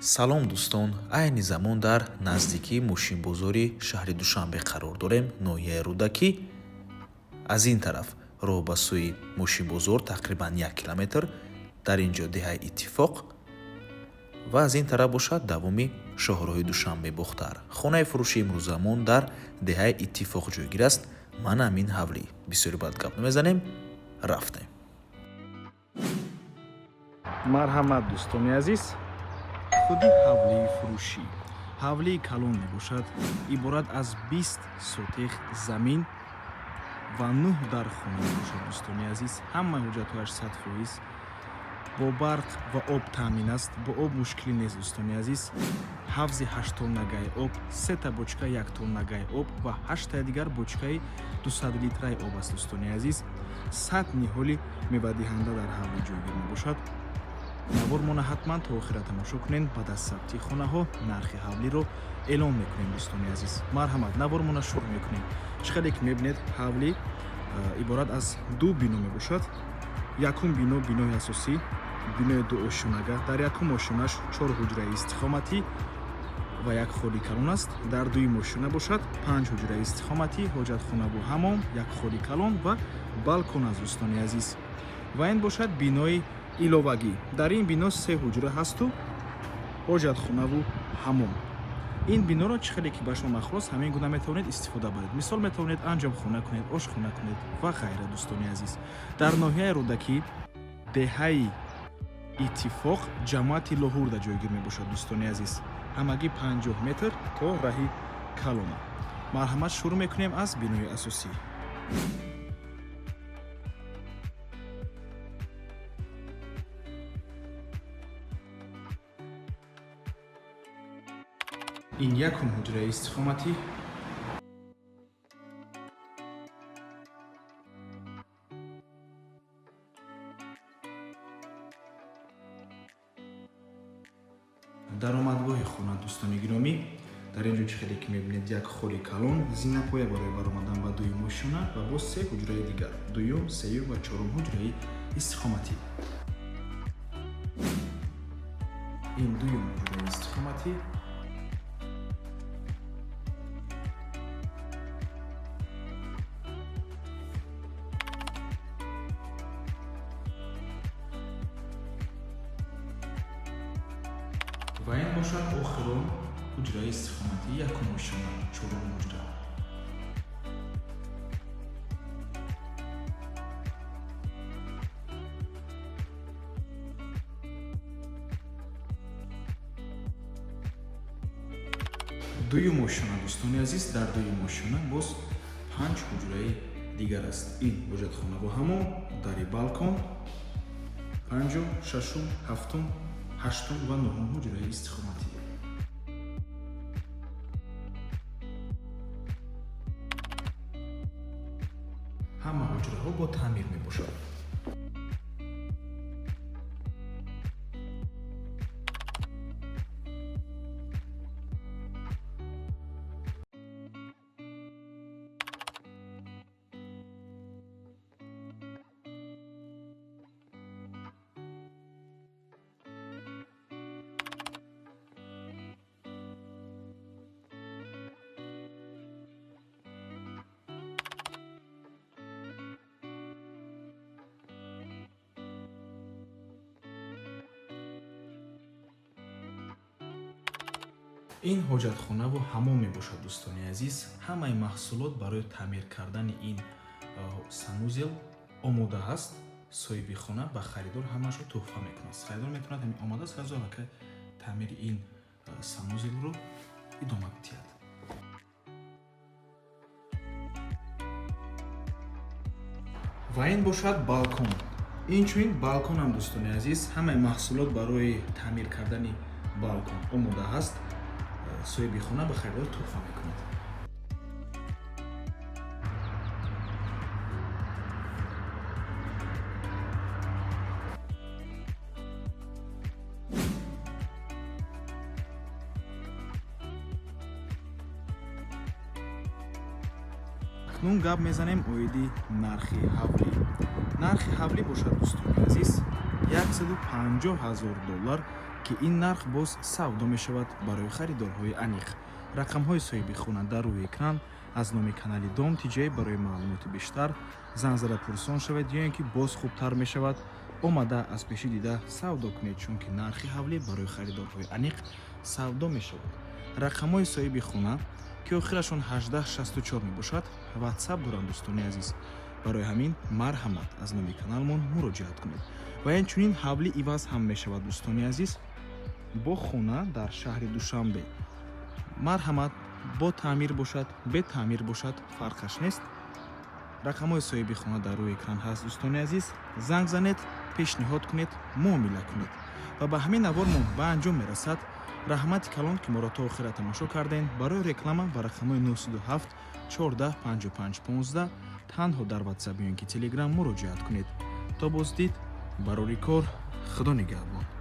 салом дӯстон, айни замон дар наздикии мошинбозори шаҳри Душанбе қарор дорем, ноҳияи Рӯдакӣ. Аз ин тараф роҳ ба сӯи мошинбозор тақрибан 1 километр, дар ин ҷо деҳаи Иттифоқ ва аз ин тараф бошад давоми шоҳроҳи Душанбе бохтар. Хонаи фурӯши имрӯзамон дар деҳаи Иттифоқ ҷойгир аст. Ман Амин Ҳавлӣ. Бисёри бад гап намезанем, рафтем. марҳамат дӯстони азиз, худи ҳавлии фурӯшӣ. ҳавлии калон мебошад, иборат аз 20 сотих замин ва 9 дар хона мебошад. Дӯстони азиз, ҳамаи ҳуҷҷатҳояш 100%, бо барқ ва об таъмин аст. Бо об мушкилӣ нест дӯстони азиз. ҳавзи 8 тонна гаи об, 3 та бочка 1 тонна гаи об ва 8 таи дигар бочкаи 200 литраи об аст. Дӯстони азиз, 100 ниҳоли мевадиҳанда дар ҳавлӣ ҷойгир мебошад. навор мона ҳатман то охира тамошо кунед. Баъд аз сабти хонаҳо нархи ҳавлиро эълон мекунем. Дӯстони азиз, марҳамат, навор мона шурӯъ мекунем. Чиқаде ки мебинед, ҳавлӣ иборат аз ду бино мебошад. Якум бино бинои асосӣ, бинои ду ошонага. Дар якум ошонаш 4 ҳуҷраи истихоматӣ ва як холи калон аст. Дар дуюм ошона бошад 5 ҳуҷраи истихоматӣ, ҳоҷатхонаву ҳаммом, як холи калон ва балкон аст. Дӯстони азиз, ва ин бошад бинои иловагӣ. Дар ин бино 3 ҳуҷра ҳасту ҳоҷатхонаву ҳаммом. ин биноро чӣ хеле ки ба шумо махлус ҳамин гуна метавонед истифода баред. Мисол метавонед анҷомхона кунед, ошхона кунед ва ғайра. Дӯстони азиз, дар ноҳияи Рӯдакӣ деҳаи Иттифоқ ҷамоати Лоҳурда ҷойгир мебошад. Дӯстони азиз, ҳамагӣ 50 метр то раҳи калона. марҳамат, шурӯъ мекунем аз бинои асосӣ. ин якум ҳуҷраи истихоматӣ, даромадгоҳи хона. Дӯстони гиромӣ, дар ин ҷо чӣ хеле ки мебинед, як холи калон, зинапоя барои баромадан ба дуюм ошона ва боз 3 ҳуҷраи дигар, дуюм, сеюм ва чорум ҳуҷраи истихоматӣ. ин дуюм ҳуҷраи истихоматӣ, ва ин бошад охирон ҳуҷраи истихоматӣ, якум ошона, чорум ҳуҷра. дуюм ошона. Дӯстони азиз, дар дуюм ошона боз 5 ҳуҷраи дигар аст. ин ҳоҷатхонаву ҳаммом, дари балкон, 5, 6, 7, 8 ва 9 ҳуҷраи истихоматӣ. ҳама ҳуҷраҳо бо таъмир мебошад. ин ҳоҷатхонаву ҳаммом мебошад. Дӯстони азиз, ҳамаи маҳсулот барои таъмир кардани ин санузел омода ҳаст. соҳиби хона ба харидор ҳамаашро тӯҳфа мекунад. Харидор метавонад ҳамин омода сразу аллакай таъмири ин санузелро идома диҳад. ва ин бошад балкон. Инчунин балкон ҳам дӯстони азиз, ҳамаи маҳсулот барои таъмир кардани балкон омода ҳаст. соҳиби хона ба харидор тӯҳфа мекунад. акнун гап мезанем оиди нархи ҳавлӣ. Нархи ҳавлӣ бошад дӯстони азиз $150,000 ки ин нарх боз савдо мешавад барои харидорҳои аниқ. рақамҳои соҳиби хона дар рӯи экран. аз номи канали Dom TJ барои маълумоти бештар зан зада пурсон шавед ё ин ки боз хубтар мешавад омада аз пеши дида савдо кунед, чунки нархи ҳавлӣ барои харидорҳои аниқ савдо мешавад. рақамҳои соҳиби хона ки охирашон 1864 мебошад ватсап доранд дӯстони азиз. барои ҳамин марҳамат аз номи каналмон муроҷиат кунед. ва инчунин ҳавлӣ иваз ҳам мешавад дӯстони азиз бо хона дар шаҳри Душанбе. марҳамат бо таъмир бошад бе таъмир бошад фарқаш нест. рақамҳои соҳиби хона дар рӯи экран ҳаст дӯстони азиз. занг занед, пешниҳод кунед, муомила кунед ва ба ҳамин авормон ба анҷом мерасад. раҳмати калон ки моро то охира тамошо кардем. барои реклама ба рақамҳои 927 14 55 15 танҳо дар ватсап ё ин ки телеграм муроҷиат кунед. то боздид барори кор худо нигаҳбон.